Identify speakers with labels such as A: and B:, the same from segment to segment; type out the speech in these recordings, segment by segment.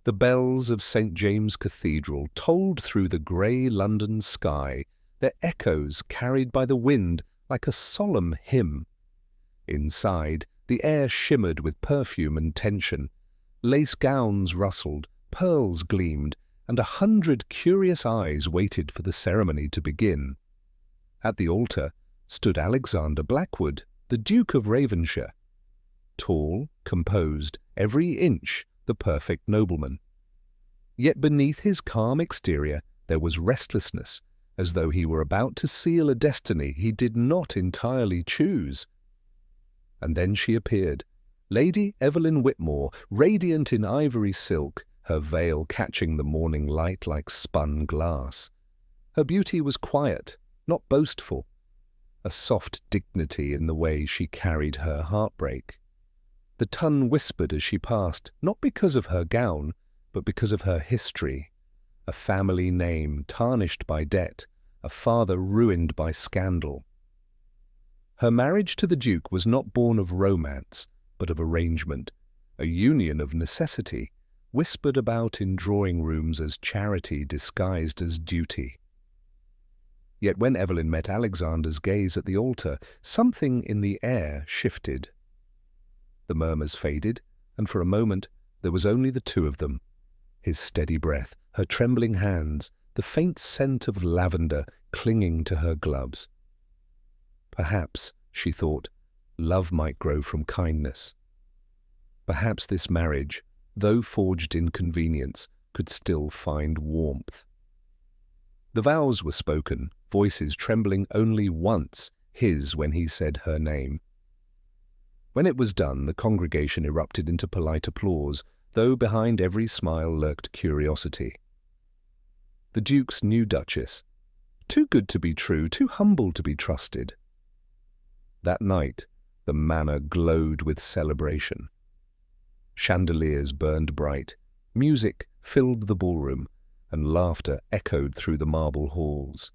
A: The bells of St. James Cathedral tolled through the grey London sky, their echoes carried by the wind like a solemn hymn. Inside, the air shimmered with perfume and tension. Lace gowns rustled, pearls gleamed, and 100 curious eyes waited for the ceremony to begin. At the altar stood Alexander Blackwood, the Duke of Ravenshire. Tall, composed, every inch the perfect nobleman. Yet beneath his calm exterior there was restlessness, as though he were about to seal a destiny he did not entirely choose. And then she appeared, Lady Evelyn Whitmore, radiant in ivory silk, her veil catching the morning light like spun glass. Her beauty was quiet, not boastful, a soft dignity in the way she carried her heartbreak. The tongue whispered as she passed, not because of her gown, but because of her history. A family name tarnished by debt, a father ruined by scandal. Her marriage to the Duke was not born of romance, but of arrangement, a union of necessity, whispered about in drawing rooms as charity disguised as duty. Yet when Evelyn met Alexander's gaze at the altar, something in the air shifted. The murmurs faded, and for a moment there was only the two of them. His steady breath, her trembling hands, the faint scent of lavender clinging to her gloves. Perhaps, she thought, love might grow from kindness. Perhaps this marriage, though forged in convenience, could still find warmth. The vows were spoken, voices trembling only once, his when he said her name. When it was done, the congregation erupted into polite applause, though behind every smile lurked curiosity. The Duke's new Duchess, too good to be true, too humble to be trusted. That night, the manor glowed with celebration. Chandeliers burned bright, music filled the ballroom, and laughter echoed through the marble halls.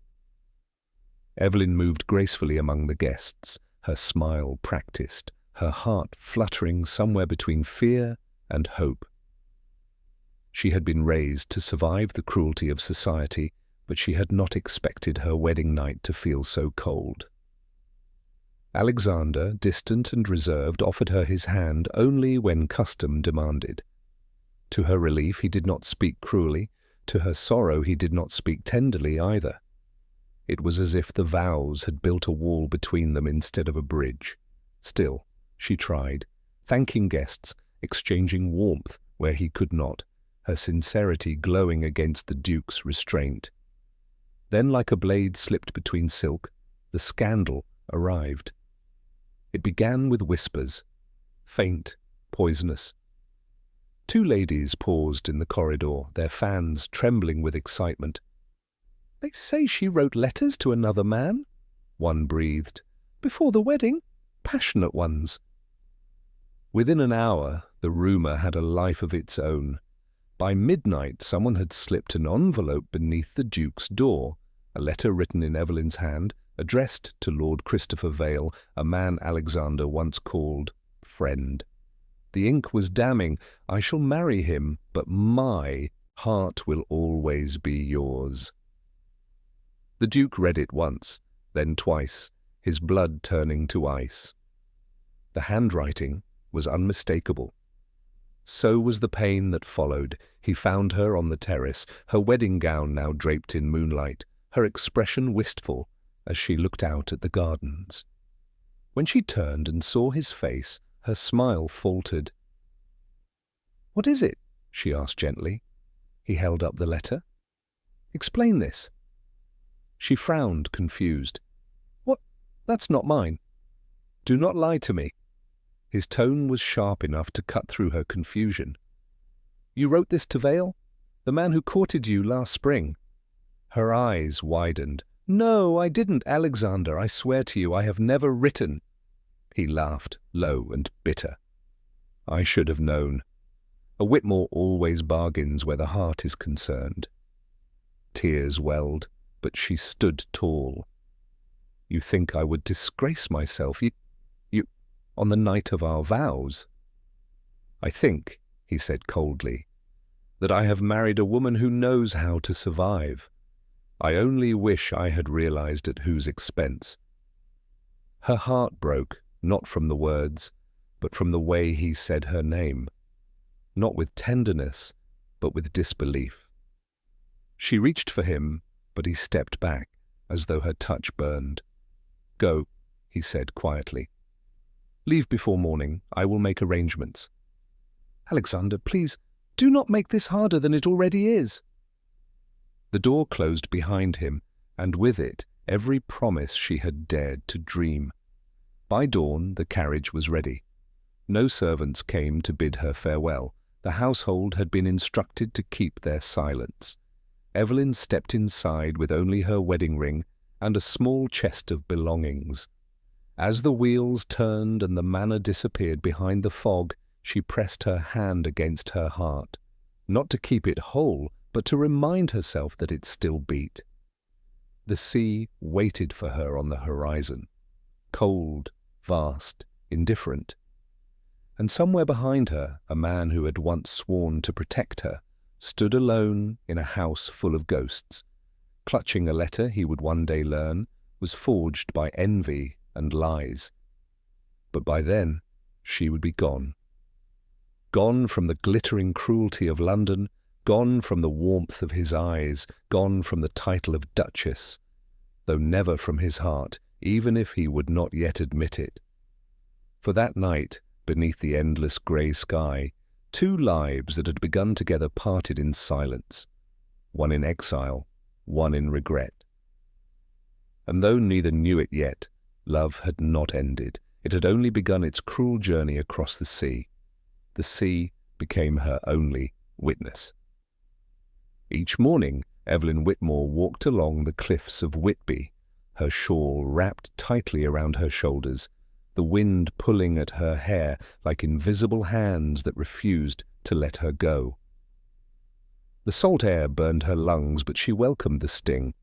A: Evelyn moved gracefully among the guests, her smile practiced, her heart fluttering somewhere between fear and hope. She had been raised to survive the cruelty of society, but she had not expected her wedding night to feel so cold. Alexander, distant and reserved, offered her his hand only when custom demanded. To her relief, he did not speak cruelly. To her sorrow, he did not speak tenderly either. It was as if the vows had built a wall between them instead of a bridge. Still, she tried, thanking guests, exchanging warmth where he could not, her sincerity glowing against the Duke's restraint. Then, like a blade slipped between silk, the scandal arrived. It began with whispers, faint, poisonous. Two ladies paused in the corridor, their fans trembling with excitement. "They say she wrote letters to another man," one breathed. "Before the wedding, passionate ones." Within an hour, the rumour had a life of its own. By midnight, someone had slipped an envelope beneath the Duke's door, a letter written in Evelyn's hand, addressed to Lord Christopher Vale, a man Alexander once called friend. The ink was damning. "I shall marry him, but my heart will always be yours." The Duke read it once, then twice, his blood turning to ice. The handwriting was unmistakable. So was the pain that followed. He found her on the terrace, her wedding gown now draped in moonlight, her expression wistful as she looked out at the gardens. When she turned and saw his face, her smile faltered. "What is it?" she asked gently. He held up the letter. "Explain this." She frowned, confused. "What? That's not mine." "Do not lie to me." His tone was sharp enough to cut through her confusion. "You wrote this to Vale? The man who courted you last spring?" Her eyes widened. "No, I didn't, Alexander. I swear to you, I have never written." He laughed, low and bitter. "I should have known. A Whitmore always bargains where the heart is concerned." Tears welled, but she stood tall. "You think I would disgrace myself? You, on the night of our vows?" "I think," he said coldly, that I have married a woman who knows how to survive. I only wish I had realized at whose expense." Her heart broke, not from the words, but from the way he said her name, not with tenderness, but with disbelief. She reached for him, but he stepped back, as though her touch burned. "Go," he said quietly. "Leave before morning. I will make arrangements." "Alexander, please, do not make this harder than it already is." The door closed behind him, and with it every promise she had dared to dream. By dawn the carriage was ready. No servants came to bid her farewell. The household had been instructed to keep their silence. Evelyn stepped inside with only her wedding ring and a small chest of belongings. As the wheels turned and the manor disappeared behind the fog, she pressed her hand against her heart, not to keep it whole, but to remind herself that it still beat. The sea waited for her on the horizon, cold, vast, indifferent. And somewhere behind her, a man who had once sworn to protect her stood alone in a house full of ghosts, clutching a letter he would one day learn was forged by envy and lies. But by then, she would be gone. Gone from the glittering cruelty of London, gone from the warmth of his eyes, gone from the title of Duchess, though never from his heart, even if he would not yet admit it. For that night, beneath the endless grey sky, two lives that had begun together parted in silence, one in exile, one in regret. And though neither knew it yet, love had not ended. It had only begun its cruel journey across the sea. The sea became her only witness. Each morning, Evelyn Whitmore walked along the cliffs of Whitby, her shawl wrapped tightly around her shoulders, the wind pulling at her hair like invisible hands that refused to let her go. The salt air burned her lungs, but she welcomed the sting.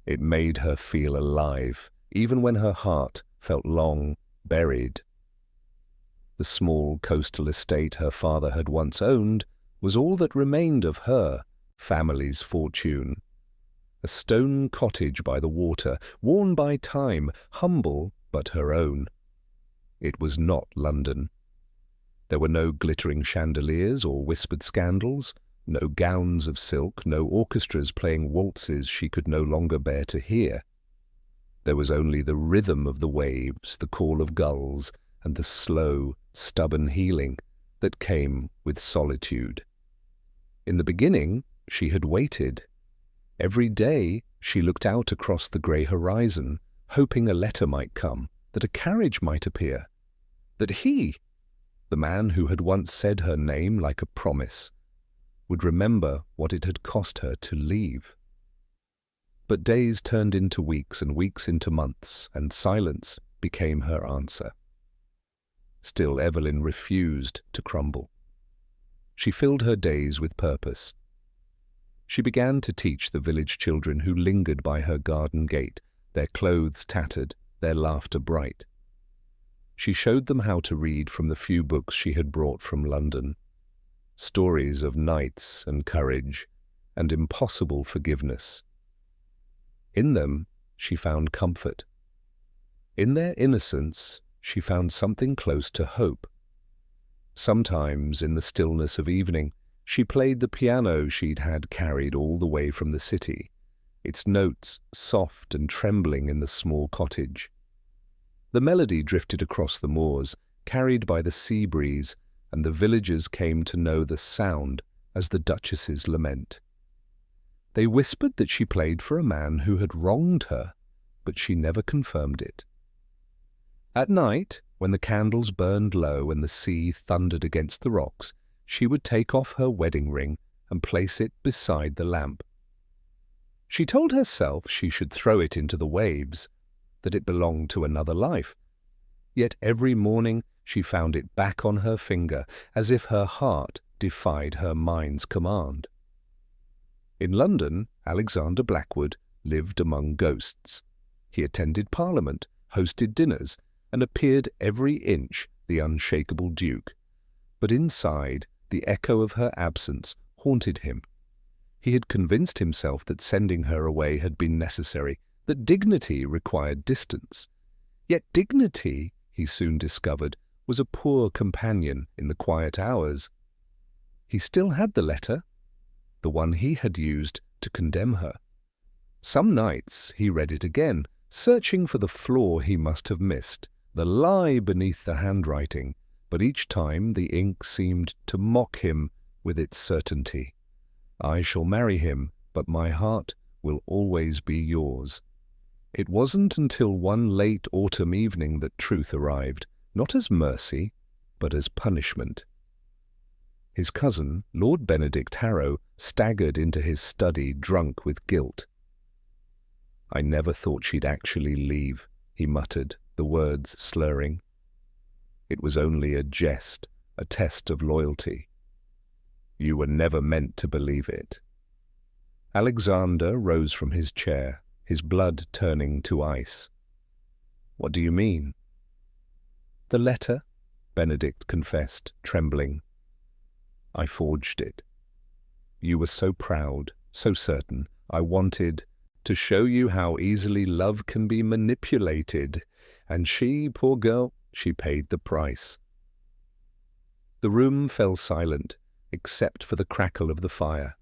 A: It made her feel alive, even when her heart felt long buried. The small coastal estate her father had once owned was all that remained of her family's fortune. A stone cottage by the water, worn by time, humble but her own. It was not London. There were no glittering chandeliers or whispered scandals, no gowns of silk, no orchestras playing waltzes she could no longer bear to hear. There was only the rhythm of the waves, the call of gulls, and the slow, stubborn healing that came with solitude. In the beginning, she had waited. Every day she looked out across the grey horizon, hoping a letter might come, that a carriage might appear, that he, the man who had once said her name like a promise, would remember what it had cost her to leave. But days turned into weeks and weeks into months, and silence became her answer. Still Evelyn refused to crumble. She filled her days with purpose. She began to teach the village children who lingered by her garden gate, their clothes tattered, their laughter bright. She showed them how to read from the few books she had brought from London, stories of knights and courage and impossible forgiveness. In them she found comfort. In their innocence she found something close to hope. Sometimes, in the stillness of evening, she played the piano she'd had carried all the way from the city, its notes soft and trembling in the small cottage. The melody drifted across the moors, carried by the sea breeze, and the villagers came to know the sound as the Duchess's lament. They whispered that she played for a man who had wronged her, but she never confirmed it. At night, when the candles burned low and the sea thundered against the rocks, she would take off her wedding ring and place it beside the lamp. She told herself she should throw it into the waves, that it belonged to another life. Yet every morning she found it back on her finger, as if her heart defied her mind's command. In London, Alexander Blackwood lived among ghosts. He attended Parliament, hosted dinners, and appeared every inch the unshakable Duke. But inside, the echo of her absence haunted him. He had convinced himself that sending her away had been necessary, that dignity required distance. Yet dignity, he soon discovered, was a poor companion in the quiet hours. He still had the letter, the one he had used to condemn her. Some nights he read it again, searching for the flaw he must have missed, the lie beneath the handwriting, but each time the ink seemed to mock him with its certainty. I shall marry him, but my heart will always be yours. It wasn't until one late autumn evening that truth arrived, not as mercy, but as punishment. His cousin, Lord Benedict Harrow, staggered into his study drunk with guilt. "I never thought she'd actually leave," he muttered, the words slurring. "It was only a jest, a test of loyalty. You were never meant to believe it." Alexander rose from his chair, his blood turning to ice. "What do you mean?" "The letter," Benedict confessed, trembling. "I forged it. You were so proud, so certain. I wanted to show you how easily love can be manipulated. And she, poor girl, she paid the price." The room fell silent, except for the crackle of the fire.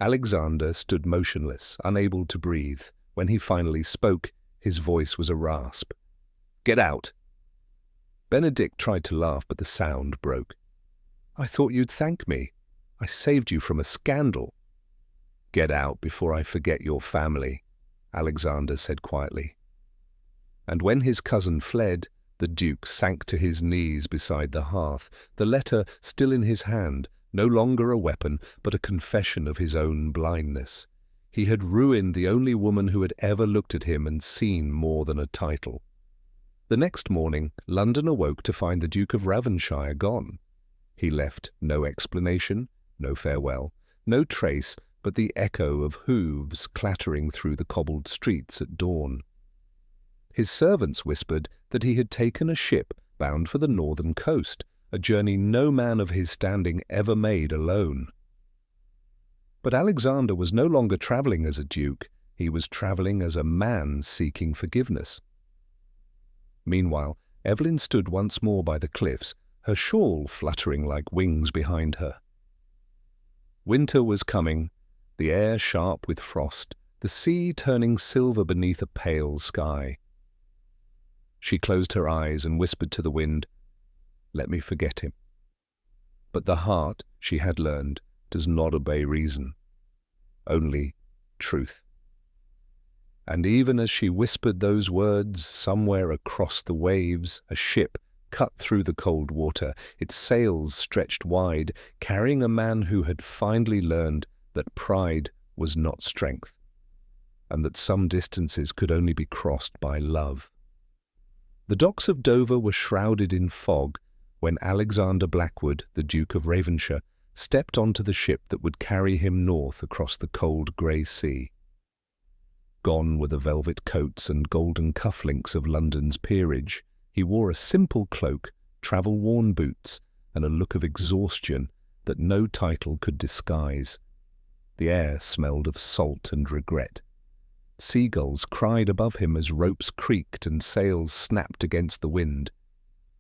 A: Alexander stood motionless, unable to breathe. When he finally spoke, his voice was a rasp. "Get out!" Benedict tried to laugh, but the sound broke. "I thought you'd thank me. I saved you from a scandal." "Get out before I forget your family," Alexander said quietly. And when his cousin fled, the Duke sank to his knees beside the hearth, the letter still in his hand, no longer a weapon, but a confession of his own blindness. He had ruined the only woman who had ever looked at him and seen more than a title. The next morning, London awoke to find the Duke of Ravensshire gone. He left no explanation, no farewell, no trace but the echo of hooves clattering through the cobbled streets at dawn. His servants whispered that he had taken a ship bound for the northern coast, a journey no man of his standing ever made alone. But Alexander was no longer travelling as a duke, he was travelling as a man seeking forgiveness. Meanwhile, Evelyn stood once more by the cliffs, her shawl fluttering like wings behind her. Winter was coming, the air sharp with frost, the sea turning silver beneath a pale sky. She closed her eyes and whispered to the wind, "Let me forget him." But the heart, she had learned, does not obey reason, only truth. And even as she whispered those words, somewhere across the waves, a ship cut through the cold water, its sails stretched wide, carrying a man who had finally learned that pride was not strength, and that some distances could only be crossed by love. The docks of Dover were shrouded in fog when Alexander Blackwood, the Duke of Ravensshire, stepped onto the ship that would carry him north across the cold grey sea. Gone were the velvet coats and golden cufflinks of London's peerage. He wore a simple cloak, travel-worn boots, and a look of exhaustion that no title could disguise. The air smelled of salt and regret. Seagulls cried above him as ropes creaked and sails snapped against the wind.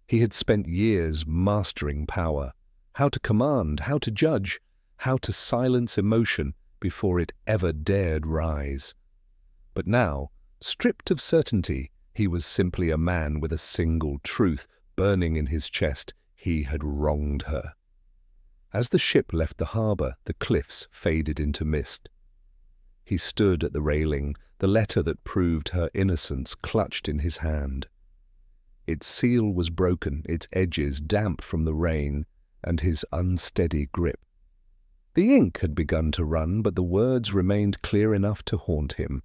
A: He had spent years mastering power, how to command, how to judge, how to silence emotion before it ever dared rise. But now, stripped of certainty, he was simply a man with a single truth burning in his chest. He had wronged her. As the ship left the harbour, the cliffs faded into mist. He stood at the railing, the letter that proved her innocence clutched in his hand. Its seal was broken, its edges damp from the rain, and his unsteady grip. The ink had begun to run, but the words remained clear enough to haunt him.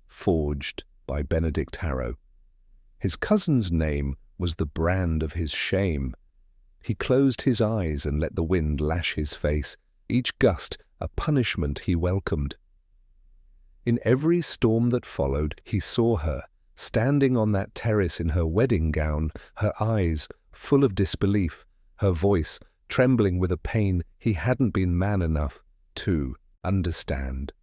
A: Forged by Benedict Harrow. His cousin's name was the brand of his shame. He closed his eyes and let the wind lash his face, each gust a punishment he welcomed. In every storm that followed, he saw her, standing on that terrace in her wedding gown, her eyes full of disbelief, her voice trembling with a pain he hadn't been man enough 2. Understand.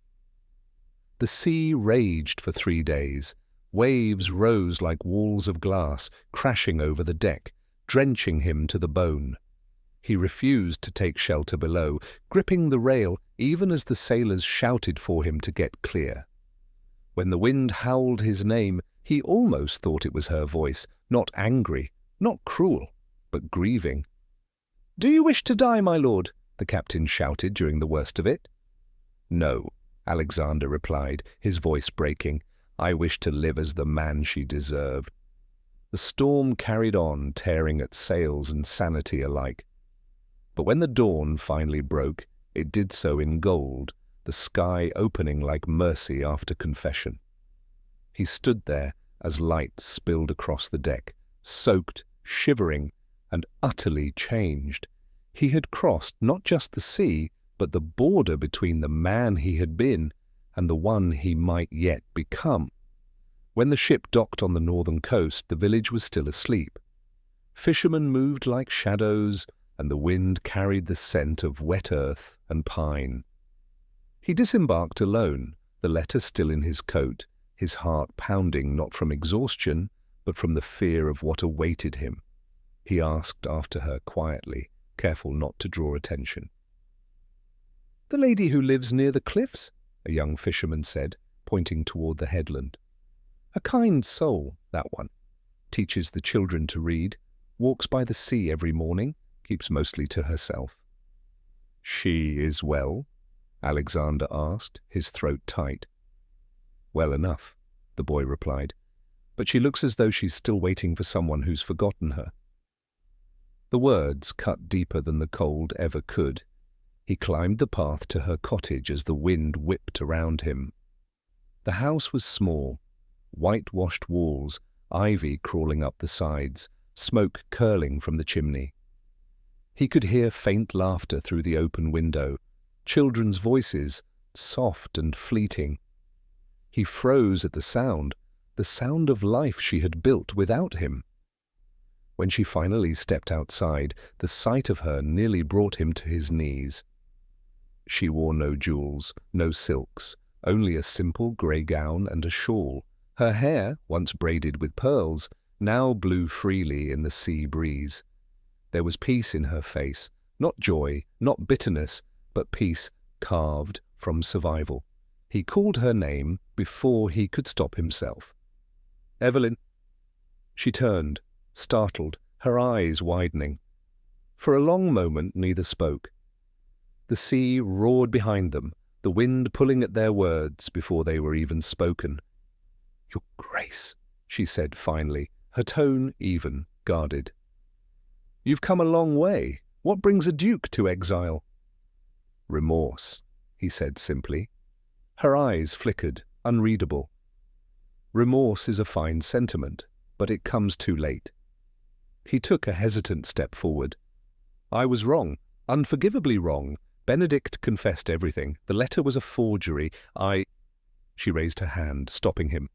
A: The sea raged for 3 days. Waves rose like walls of glass, crashing over the deck, drenching him to the bone. He refused to take shelter below, gripping the rail even as the sailors shouted for him to get clear. When the wind howled his name, he almost thought it was her voice, not angry, not cruel, but grieving. "Do you wish to die, my lord?" the captain shouted during the worst of it. "No," Alexander replied, his voice breaking. "I wish to live as the man she deserved." The storm carried on, tearing at sails and sanity alike. But when the dawn finally broke, it did so in gold, the sky opening like mercy after confession. He stood there as light spilled across the deck, soaked, shivering, and utterly changed. He had crossed not just the sea, but the border between the man he had been and the one he might yet become. When the ship docked on the northern coast, the village was still asleep. Fishermen moved like shadows, and the wind carried the scent of wet earth and pine. He disembarked alone, the letter still in his coat, his heart pounding not from exhaustion, but from the fear of what awaited him. He asked after her quietly, careful not to draw attention. "The lady who lives near the cliffs," a young fisherman said, pointing toward the headland. "A kind soul, that one. Teaches the children to read, walks by the sea every morning, keeps mostly to herself." "She is well?" Alexander asked, his throat tight. "Well enough," the boy replied, "but she looks as though she's still waiting for someone who's forgotten her." The words cut deeper than the cold ever could. He climbed the path to her cottage as the wind whipped around him. The house was small, whitewashed walls, ivy crawling up the sides, smoke curling from the chimney. He could hear faint laughter through the open window, children's voices, soft and fleeting. He froze at the sound of life she had built without him. When she finally stepped outside, the sight of her nearly brought him to his knees. She wore no jewels, no silks, only a simple grey gown and a shawl. Her hair, once braided with pearls, now blew freely in the sea breeze. There was peace in her face, not joy, not bitterness, but peace carved from survival. He called her name before he could stop himself. "Evelyn." She turned, startled, her eyes widening. For a long moment neither spoke. The sea roared behind them, the wind pulling at their words before they were even spoken. "Your Grace," she said finally, her tone even, guarded. "You've come a long way. What brings a duke to exile?" "Remorse," he said simply. Her eyes flickered, unreadable. Remorse is a fine sentiment, but it comes too late. He took a hesitant step forward. "I was wrong, unforgivably wrong. Benedict confessed everything. The letter was a forgery. She raised her hand, stopping him.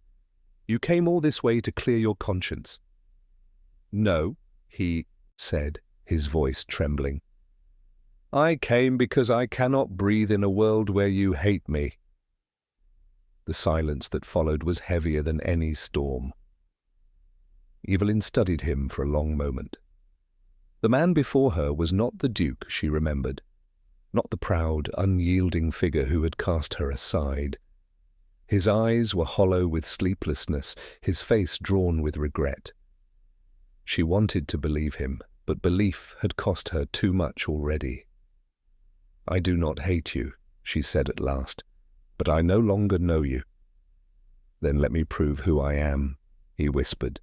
A: "You came all this way to clear your conscience." "No," he said, his voice trembling. "I came because I cannot breathe in a world where you hate me." The silence that followed was heavier than any storm. Evelyn studied him for a long moment. The man before her was not the Duke she remembered, not the proud, unyielding figure who had cast her aside. His eyes were hollow with sleeplessness, his face drawn with regret. She wanted to believe him, but belief had cost her too much already. "I do not hate you," she said at last, "but I no longer know you." "Then let me prove who I am," he whispered.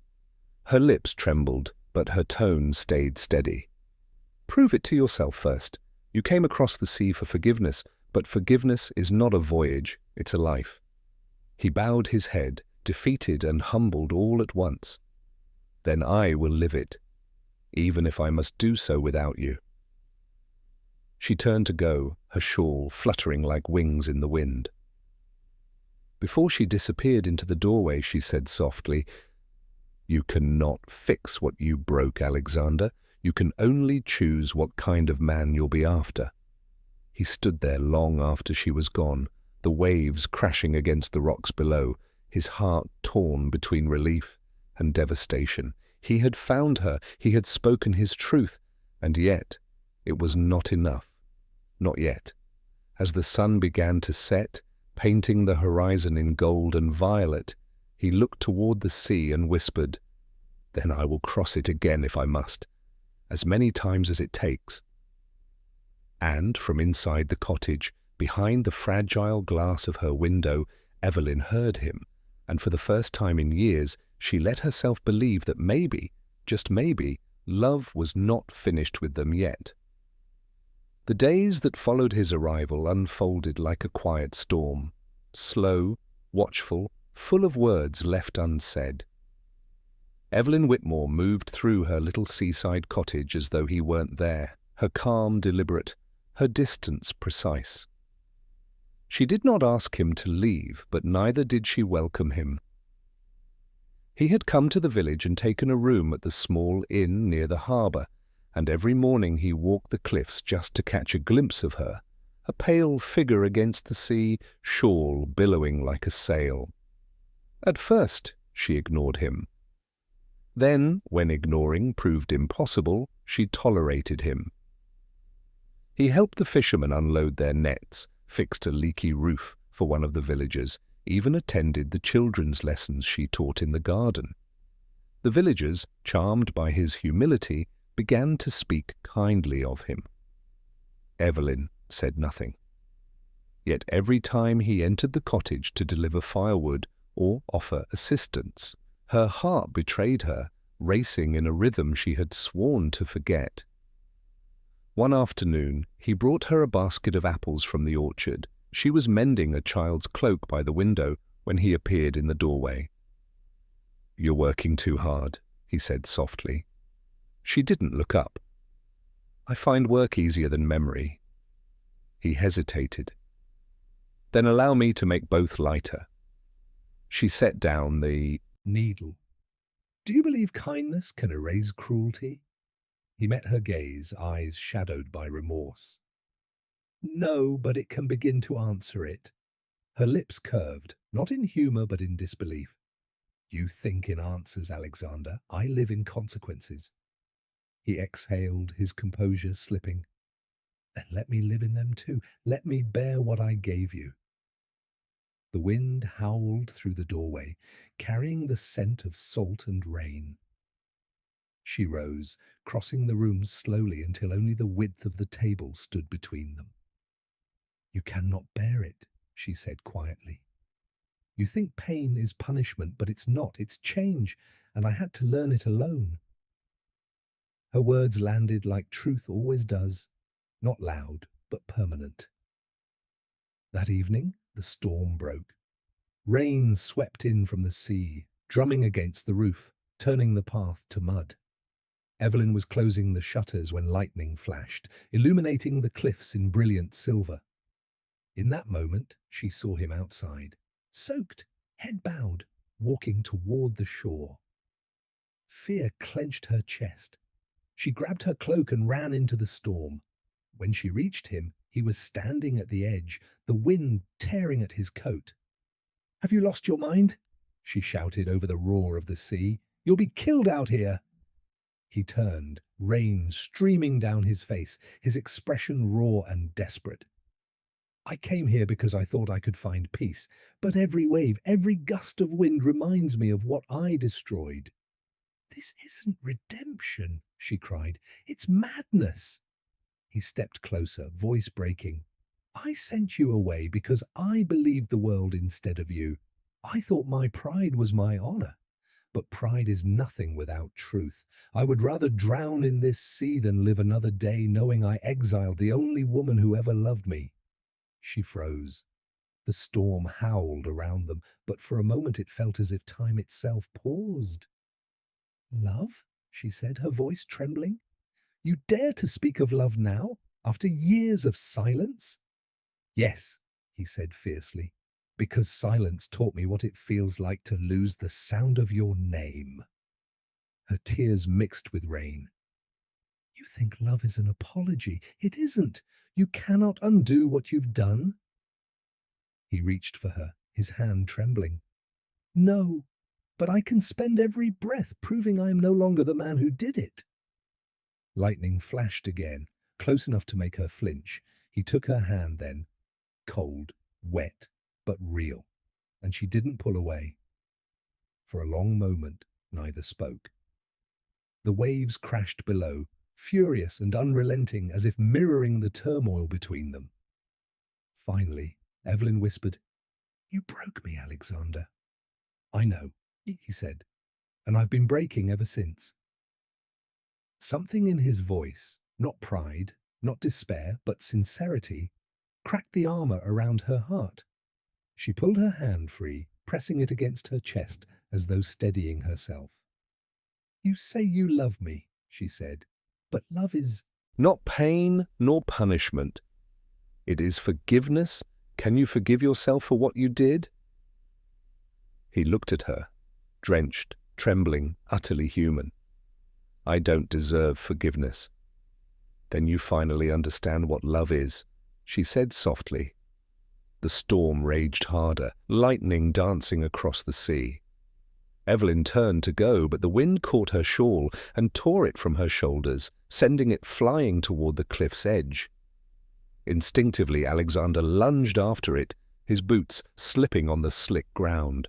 A: Her lips trembled, but her tone stayed steady. "Prove it to yourself first. You came across the sea for forgiveness, but forgiveness is not a voyage, it's a life." He bowed his head, defeated and humbled all at once. "Then I will live it, even if I must do so without you." She turned to go, her shawl fluttering like wings in the wind. Before she disappeared into the doorway, she said softly, "You cannot fix what you broke, Alexander. You can only choose what kind of man you'll be after." He stood there long after she was gone, the waves crashing against the rocks below, his heart torn between relief and devastation. He had found her, he had spoken his truth, and yet it was not enough. Not yet. As the sun began to set, painting the horizon in gold and violet, he looked toward the sea and whispered, "Then I will cross it again if I must, as many times as it takes." And from inside the cottage, behind the fragile glass of her window, Evelyn heard him, and for the first time in years she let herself believe that maybe, just maybe, love was not finished with them yet. The days that followed his arrival unfolded like a quiet storm, slow, watchful, full of words left unsaid. Evelyn Whitmore moved through her little seaside cottage as though he weren't there, her calm deliberate, her distance precise. She did not ask him to leave, but neither did she welcome him. He had come to the village and taken a room at the small inn near the harbour, and every morning he walked the cliffs just to catch a glimpse of her, a pale figure against the sea, shawl billowing like a sail. At first she ignored him. Then, when ignoring proved impossible, she tolerated him. He helped the fishermen unload their nets, fixed a leaky roof for one of the villagers, even attended the children's lessons she taught in the garden. The villagers, charmed by his humility, began to speak kindly of him. Evelyn said nothing. Yet every time he entered the cottage to deliver firewood or offer assistance, her heart betrayed her, racing in a rhythm she had sworn to forget. One afternoon, he brought her a basket of apples from the orchard. She was mending a child's cloak by the window when he appeared in the doorway. "You're working too hard," he said softly. She didn't look up. "I find work easier than memory." He hesitated. "Then allow me to make both lighter." She set down the needle. "Do you believe kindness can erase cruelty?" He met her gaze, eyes shadowed by remorse. "No, but it can begin to answer it." Her lips curved, not in humor but in disbelief. "You think in answers, Alexander. I live in consequences." He exhaled, his composure slipping. "Then let me live in them too. Let me bear what I gave you." The wind howled through the doorway, carrying the scent of salt and rain. She rose, crossing the room slowly until only the width of the table stood between them. "You cannot bear it," she said quietly. "You think pain is punishment, but it's not. It's change, and I had to learn it alone." Her words landed like truth always does, not loud, but permanent. That evening, the storm broke. Rain swept in from the sea, drumming against the roof, turning the path to mud. Evelyn was closing the shutters when lightning flashed, illuminating the cliffs in brilliant silver. In that moment, she saw him outside, soaked, head bowed, walking toward the shore. Fear clenched her chest. She grabbed her cloak and ran into the storm. When she reached him, he was standing at the edge, the wind tearing at his coat. "Have you lost your mind?" she shouted over the roar of the sea. "You'll be killed out here." He turned, rain streaming down his face, his expression raw and desperate. "I came here because I thought I could find peace, but every wave, every gust of wind reminds me of what I destroyed." "This isn't redemption," she cried. "It's madness." He stepped closer, voice breaking. "I sent you away because I believed the world instead of you. I thought my pride was my honor. But pride is nothing without truth. I would rather drown in this sea than live another day knowing I exiled the only woman who ever loved me." She froze. The storm howled around them, but for a moment it felt as if time itself paused. "Love?" she said, her voice trembling. "You dare to speak of love now, after years of silence?" "Yes," he said fiercely, "because silence taught me what it feels like to lose the sound of your name." Her tears mixed with rain. "You think love is an apology. It isn't. You cannot undo what you've done." He reached for her, his hand trembling. "No, but I can spend every breath proving I am no longer the man who did it." Lightning flashed again, close enough to make her flinch. He took her hand then, cold, wet, but real, and she didn't pull away. For a long moment, neither spoke. The waves crashed below, furious and unrelenting, as if mirroring the turmoil between them. Finally, Evelyn whispered, "You broke me, Alexander." "I know," he said, "and I've been breaking ever since." Something in his voice, not pride, not despair, but sincerity, cracked the armor around her heart. She pulled her hand free, pressing it against her chest as though steadying herself. "You say you love me," she said, "but love is not pain nor punishment. It is forgiveness. Can you forgive yourself for what you did?" He looked at her, drenched, trembling, utterly human. "I don't deserve forgiveness." "Then you finally understand what love is," she said softly. The storm raged harder, lightning dancing across the sea. Evelyn turned to go, but the wind caught her shawl and tore it from her shoulders, sending it flying toward the cliff's edge. Instinctively, Alexander lunged after it, his boots slipping on the slick ground.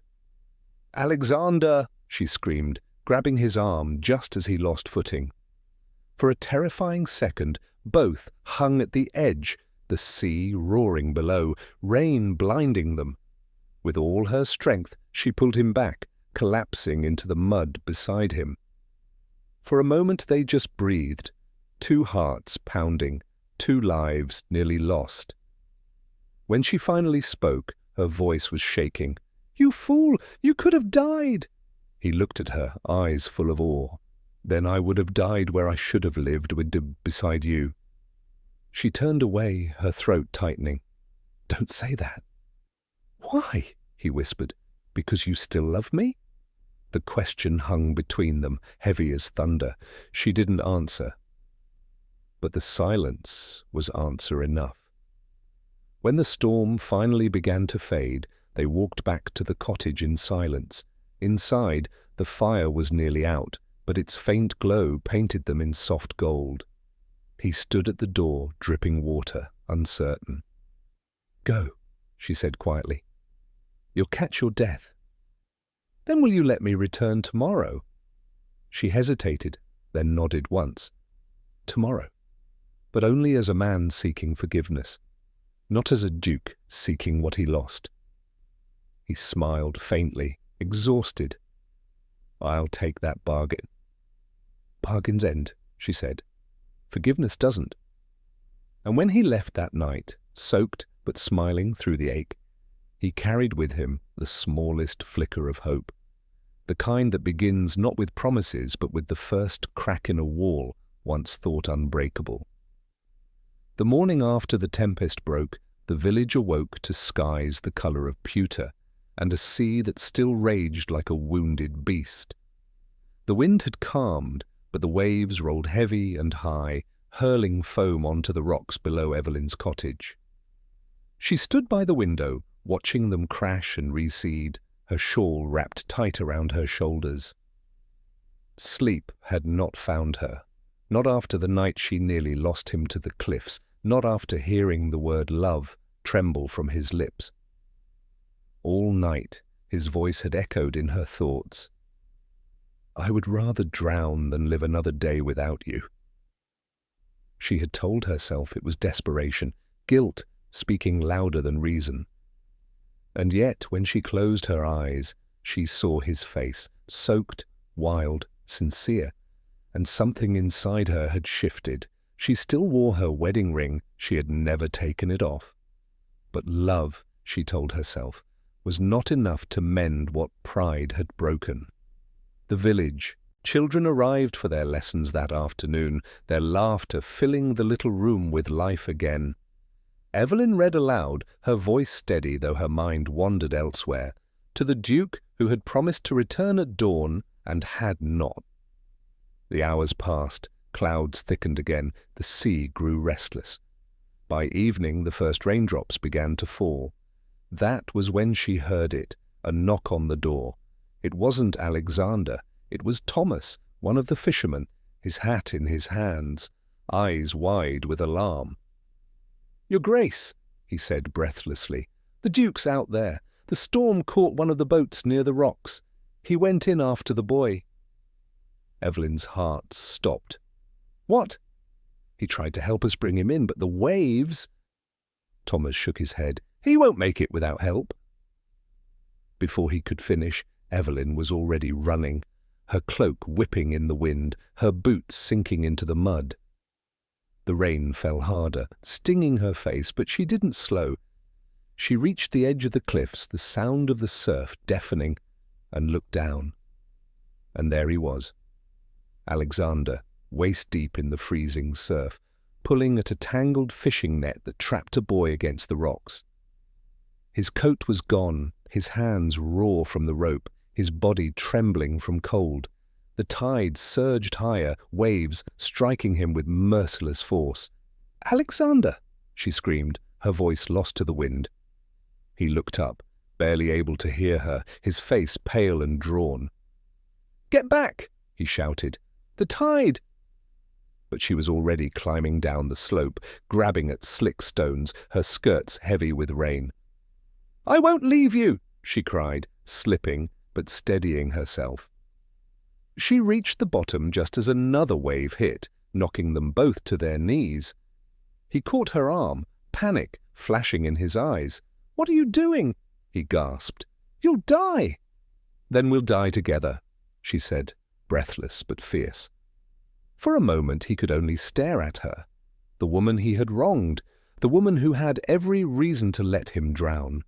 A: "Alexander!" she screamed, grabbing his arm just as he lost footing. For a terrifying second, both hung at the edge, the sea roaring below, rain blinding them. With all her strength, she pulled him back, collapsing into the mud beside him. For a moment they just breathed, two hearts pounding, two lives nearly lost. When she finally spoke, her voice was shaking. "You fool! You could have died!" He looked at her, eyes full of awe. "Then I would have died where I should have lived beside you." She turned away, her throat tightening. "Don't say that." "Why?" he whispered. "Because you still love me?" The question hung between them, heavy as thunder. She didn't answer. But the silence was answer enough. When the storm finally began to fade, they walked back to the cottage in silence. Inside, the fire was nearly out, but its faint glow painted them in soft gold. He stood at the door, dripping water, uncertain. "Go," she said quietly. "You'll catch your death." "Then will you let me return tomorrow?" She hesitated, then nodded once. "Tomorrow, but only as a man seeking forgiveness, not as a duke seeking what he lost." He smiled faintly, exhausted. "I'll take that bargain." "Bargains end," she said. "Forgiveness doesn't." And when he left that night, soaked but smiling through the ache, he carried with him the smallest flicker of hope, the kind that begins not with promises but with the first crack in a wall once thought unbreakable. The morning after the tempest broke, the village awoke to skies the color of pewter and a sea that still raged like a wounded beast. The wind had calmed, but the waves rolled heavy and high, hurling foam onto the rocks below Evelyn's cottage. She stood by the window, watching them crash and recede, her shawl wrapped tight around her shoulders. Sleep had not found her, not after the night she nearly lost him to the cliffs, not after hearing the word love tremble from his lips. All night his voice had echoed in her thoughts. "I would rather drown than live another day without you." She had told herself it was desperation, guilt speaking louder than reason. And yet, when she closed her eyes, she saw his face, soaked, wild, sincere, and something inside her had shifted. She still wore her wedding ring, she had never taken it off. But love, she told herself, was not enough to mend what pride had broken. The village. Children arrived for their lessons that afternoon, their laughter filling the little room with life again. Evelyn read aloud, her voice steady though her mind wandered elsewhere, to the Duke who had promised to return at dawn and had not. The hours passed, clouds thickened again, the sea grew restless. By evening, the first raindrops began to fall. That was when she heard it, a knock on the door. It wasn't Alexander. It was Thomas, one of the fishermen, his hat in his hands, eyes wide with alarm. "Your Grace," he said breathlessly, "the Duke's out there. The storm caught one of the boats near the rocks. He went in after the boy." Evelyn's heart stopped. "What?" "He tried to help us bring him in, but the waves—" Thomas shook his head. "He won't make it without help." Before he could finish, Evelyn was already running, her cloak whipping in the wind, her boots sinking into the mud. The rain fell harder, stinging her face, but she didn't slow. She reached the edge of the cliffs, the sound of the surf deafening, and looked down. And there he was, Alexander, waist-deep in the freezing surf, pulling at a tangled fishing net that trapped a boy against the rocks. His coat was gone, his hands raw from the rope, his body trembling from cold. The tide surged higher, waves striking him with merciless force. "Alexander!" she screamed, her voice lost to the wind. He looked up, barely able to hear her, his face pale and drawn. "Get back!" he shouted. "The tide!" But she was already climbing down the slope, grabbing at slick stones, her skirts heavy with rain. "I won't leave you!" she cried, slipping but steadying herself. She reached the bottom just as another wave hit, knocking them both to their knees. He caught her arm, panic flashing in his eyes. "What are you doing?" he gasped. "You'll die!" "Then we'll die together," she said, breathless but fierce. For a moment he could only stare at her, the woman he had wronged, the woman who had every reason to let him drown.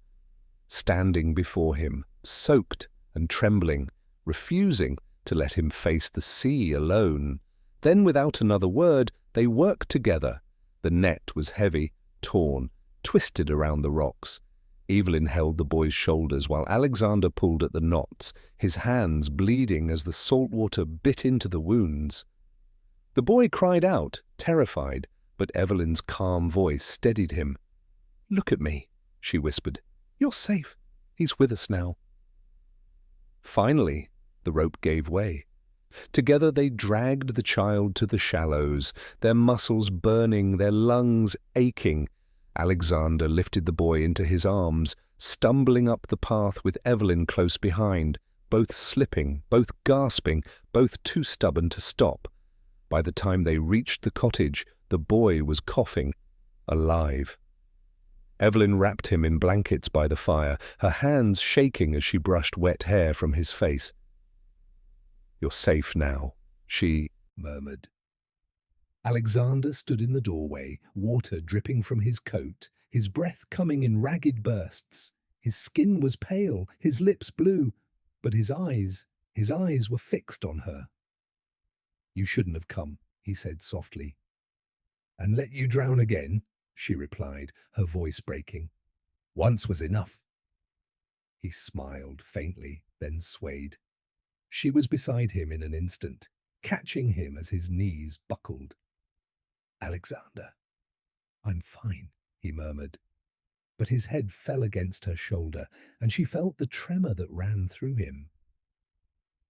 A: Standing before him, soaked and trembling, refusing to let him face the sea alone. Then, without another word, they worked together. The net was heavy, torn, twisted around the rocks. Evelyn held the boy's shoulders while Alexander pulled at the knots, his hands bleeding as the salt water bit into the wounds. The boy cried out, terrified, but Evelyn's calm voice steadied him. "Look at me," she whispered. "You're safe. He's with us now." Finally, the rope gave way. Together they dragged the child to the shallows, their muscles burning, their lungs aching. Alexander lifted the boy into his arms, stumbling up the path with Evelyn close behind, both slipping, both gasping, both too stubborn to stop. By the time they reached the cottage, the boy was coughing, alive. Evelyn wrapped him in blankets by the fire, her hands shaking as she brushed wet hair from his face. "You're safe now," she murmured. Alexander stood in the doorway, water dripping from his coat, his breath coming in ragged bursts. His skin was pale, his lips blue, but his eyes were fixed on her. "You shouldn't have come," he said softly. "And let you drown again?" she replied, her voice breaking. "Once was enough." He smiled faintly, then swayed. She was beside him in an instant, catching him as his knees buckled. "Alexander." "I'm fine," he murmured. But his head fell against her shoulder, and she felt the tremor that ran through him.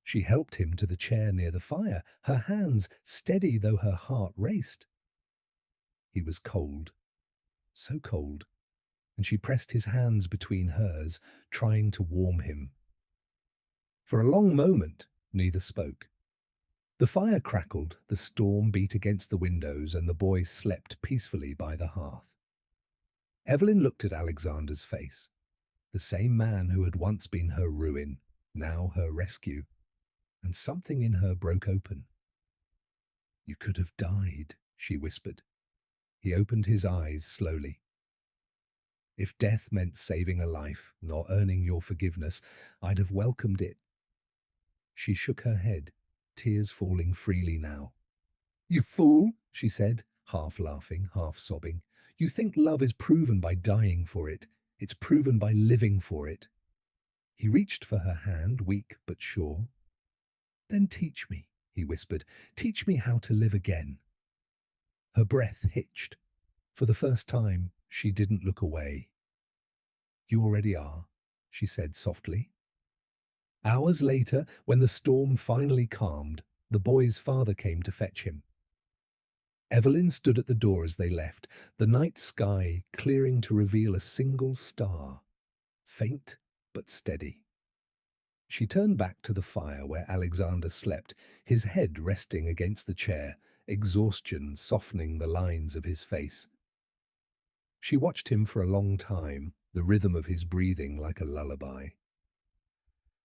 A: She helped him to the chair near the fire, her hands steady though her heart raced. He was cold, so cold, and she pressed his hands between hers, trying to warm him. For a long moment, neither spoke. The fire crackled, the storm beat against the windows, and the boy slept peacefully by the hearth. Evelyn looked at Alexander's face, the same man who had once been her ruin, now her rescue, and something in her broke open. "You could have died," she whispered. He opened his eyes slowly. "If death meant saving a life, not earning your forgiveness, I'd have welcomed it." She shook her head, tears falling freely now. "You fool," she said, half laughing, half sobbing. "You think love is proven by dying for it. It's proven by living for it." He reached for her hand, weak but sure. "Then teach me," he whispered. "Teach me how to live again." Her breath hitched. For the first time, she didn't look away. "You already are," she said softly. Hours later, when the storm finally calmed, the boy's father came to fetch him. Evelyn stood at the door as they left, the night sky clearing to reveal a single star, faint but steady. She turned back to the fire where Alexander slept, his head resting against the chair, exhaustion softening the lines of his face. She watched him for a long time, the rhythm of his breathing like a lullaby.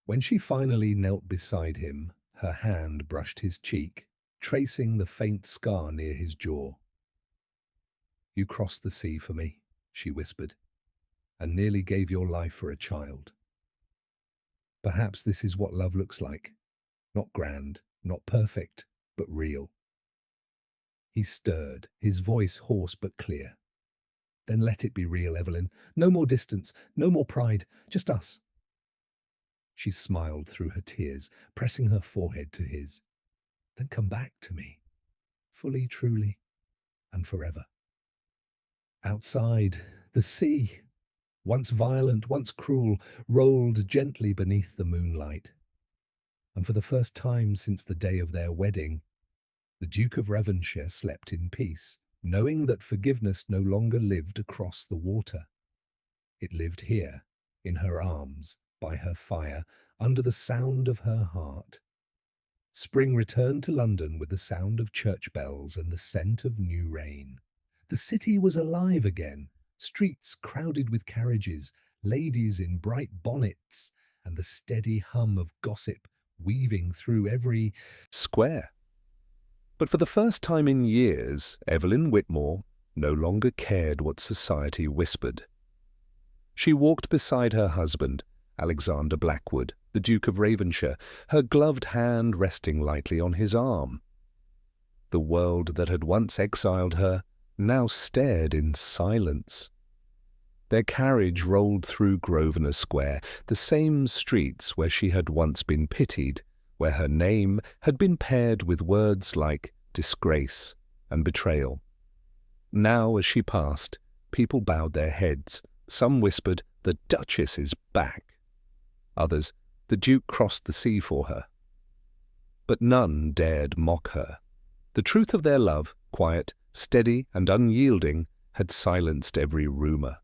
A: When she finally knelt beside him, her hand brushed his cheek, tracing the faint scar near his jaw. "You crossed the sea for me," she whispered, "and nearly gave your life for a child. Perhaps this is what love looks like. Not grand, not perfect, but real." He stirred, his voice hoarse but clear. "Then let it be real, Evelyn. No more distance, no more pride, just us." She smiled through her tears, pressing her forehead to his. "Then come back to me, fully, truly, and forever." Outside, the sea, once violent, once cruel, rolled gently beneath the moonlight. And for the first time since the day of their wedding, the Duke of Ravenshire slept in peace, knowing that forgiveness no longer lived across the water. It lived here, in her arms, by her fire, under the sound of her heart. Spring returned to London with the sound of church bells and the scent of new rain. The city was alive again, streets crowded with carriages, ladies in bright bonnets, and the steady hum of gossip weaving through every square. But for the first time in years, Evelyn Whitmore no longer cared what society whispered. She walked beside her husband, Alexander Blackwood, the Duke of Ravenshire, her gloved hand resting lightly on his arm. The world that had once exiled her now stared in silence. Their carriage rolled through Grosvenor Square, the same streets where she had once been pitied, where her name had been paired with words like disgrace and betrayal. Now, as she passed, people bowed their heads. Some whispered, "The Duchess is back." Others, "The Duke crossed the sea for her." But none dared mock her. The truth of their love, quiet, steady, and unyielding, had silenced every rumour.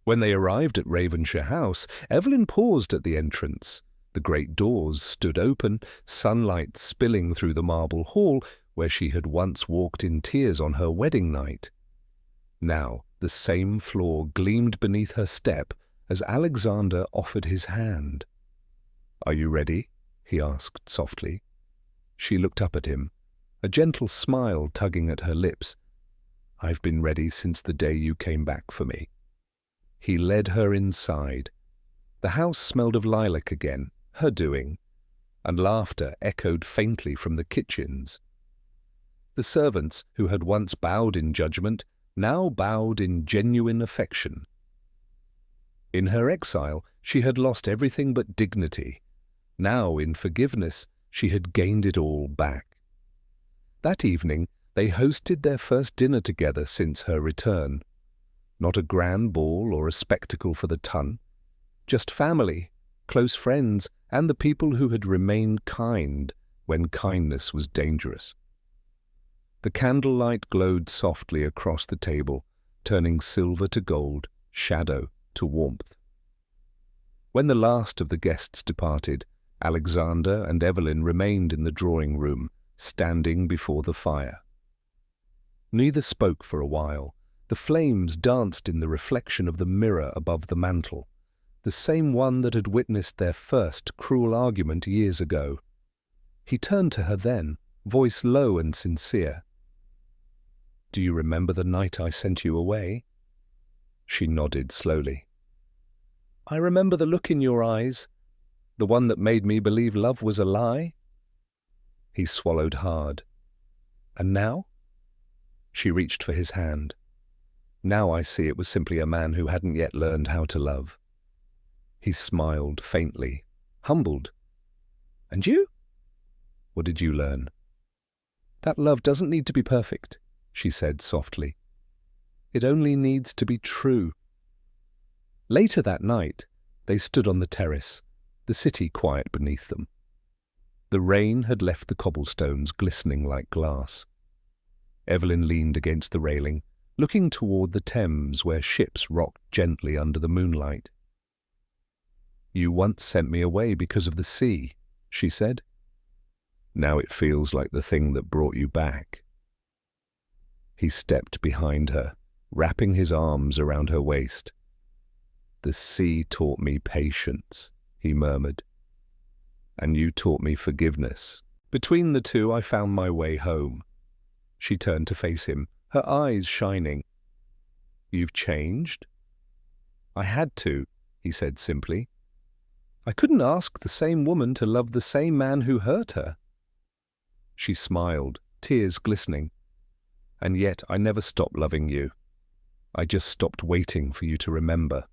A: When they arrived at Ravenshire House, Evelyn paused at the entrance. The great doors stood open, sunlight spilling through the marble hall where she had once walked in tears on her wedding night. Now the same floor gleamed beneath her step as Alexander offered his hand. "Are you ready?" he asked softly. She looked up at him, a gentle smile tugging at her lips. "I've been ready since the day you came back for me." He led her inside. The house smelled of lilac again, her doing, and laughter echoed faintly from the kitchens. The servants, who had once bowed in judgment, now bowed in genuine affection. In her exile, she had lost everything but dignity. Now, in forgiveness, she had gained it all back. That evening, they hosted their first dinner together since her return. Not a grand ball or a spectacle for the ton, just family, close friends, and the people who had remained kind when kindness was dangerous. The candlelight glowed softly across the table, turning silver to gold, shadow to warmth. When the last of the guests departed, Alexander and Evelyn remained in the drawing-room, standing before the fire. Neither spoke for a while. The flames danced in the reflection of the mirror above the mantel, the same one that had witnessed their first cruel argument years ago. He turned to her then, voice low and sincere. "Do you remember the night I sent you away?" She nodded slowly. "I remember the look in your eyes, the one that made me believe love was a lie." He swallowed hard. "And now?" She reached for his hand. "Now I see it was simply a man who hadn't yet learned how to love." He smiled faintly, humbled. "And you? What did you learn?" "That love doesn't need to be perfect," she said softly. It only needs to be true. Later that night, they stood on the terrace, the city quiet beneath them. The rain had left the cobblestones glistening like glass. Evelyn leaned against the railing, looking toward the Thames where ships rocked gently under the moonlight. "You once sent me away because of the sea," she said. "Now it feels like the thing that brought you back." He stepped behind her, wrapping his arms around her waist. "The sea taught me patience," he murmured. "And you taught me forgiveness. Between the two, I found my way home." She turned to face him, her eyes shining. "You've changed?" "I had to," he said simply. "I couldn't ask the same woman to love the same man who hurt her." She smiled, tears glistening. "And yet I never stopped loving you. I just stopped waiting for you to remember."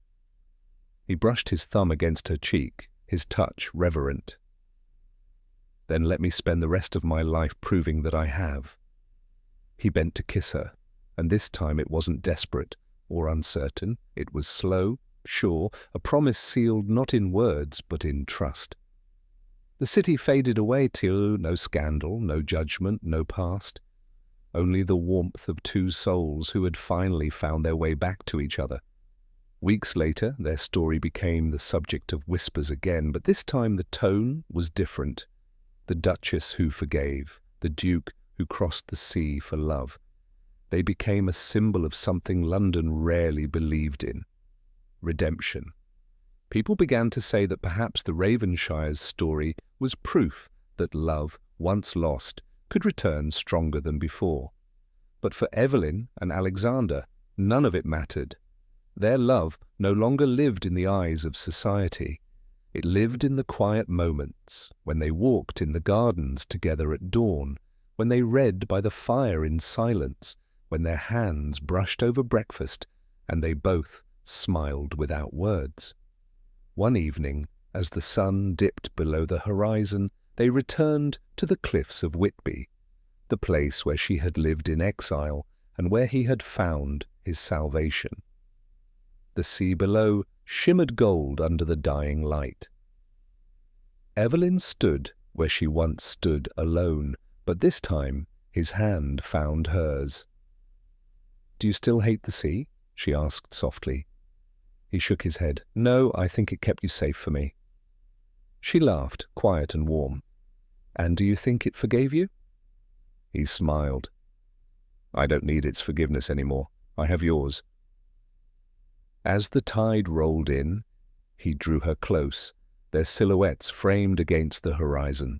A: He brushed his thumb against her cheek, his touch reverent. "Then let me spend the rest of my life proving that I have." He bent to kiss her, and this time it wasn't desperate or uncertain. It was slow, sure, a promise sealed not in words but in trust. The city faded away too, no scandal, no judgment, no past. Only the warmth of two souls who had finally found their way back to each other. Weeks later, their story became the subject of whispers again, but this time the tone was different. The Duchess who forgave, the Duke who crossed the sea for love. They became a symbol of something London rarely believed in: redemption. People began to say that perhaps the Ravenshire's story was proof that love, once lost, could return stronger than before. But for Evelyn and Alexander, none of it mattered. Their love no longer lived in the eyes of society. It lived in the quiet moments, when they walked in the gardens together at dawn, when they read by the fire in silence, when their hands brushed over breakfast, and they both smiled without words. One evening, as the sun dipped below the horizon, they returned to the cliffs of Whitby, the place where she had lived in exile and where he had found his salvation. The sea below shimmered gold under the dying light. Evelyn stood where she once stood alone, but this time his hand found hers. "Do you still hate the sea?" she asked softly. He shook his head. "No, I think it kept you safe for me." She laughed, quiet and warm. "And do you think it forgave you?" He smiled. "I don't need its forgiveness anymore. I have yours." As the tide rolled in, he drew her close, their silhouettes framed against the horizon.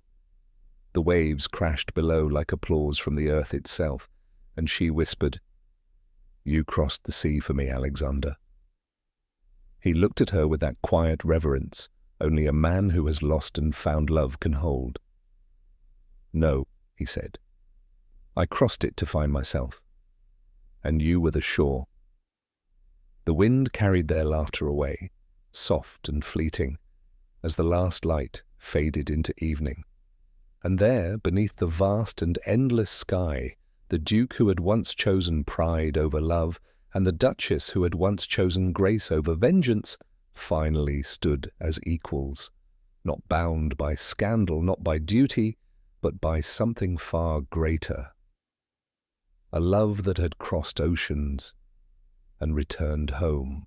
A: The waves crashed below like applause from the earth itself, and she whispered, "You crossed the sea for me, Alexander." He looked at her with that quiet reverence only a man who has lost and found love can hold. "No," he said. "I crossed it to find myself. And you were the shore." The wind carried their laughter away, soft and fleeting, as the last light faded into evening. And there, beneath the vast and endless sky, the Duke who had once chosen pride over love, and the Duchess who had once chosen grace over vengeance, finally stood as equals, not bound by scandal, not by duty, but by something far greater. A love that had crossed oceans and returned home.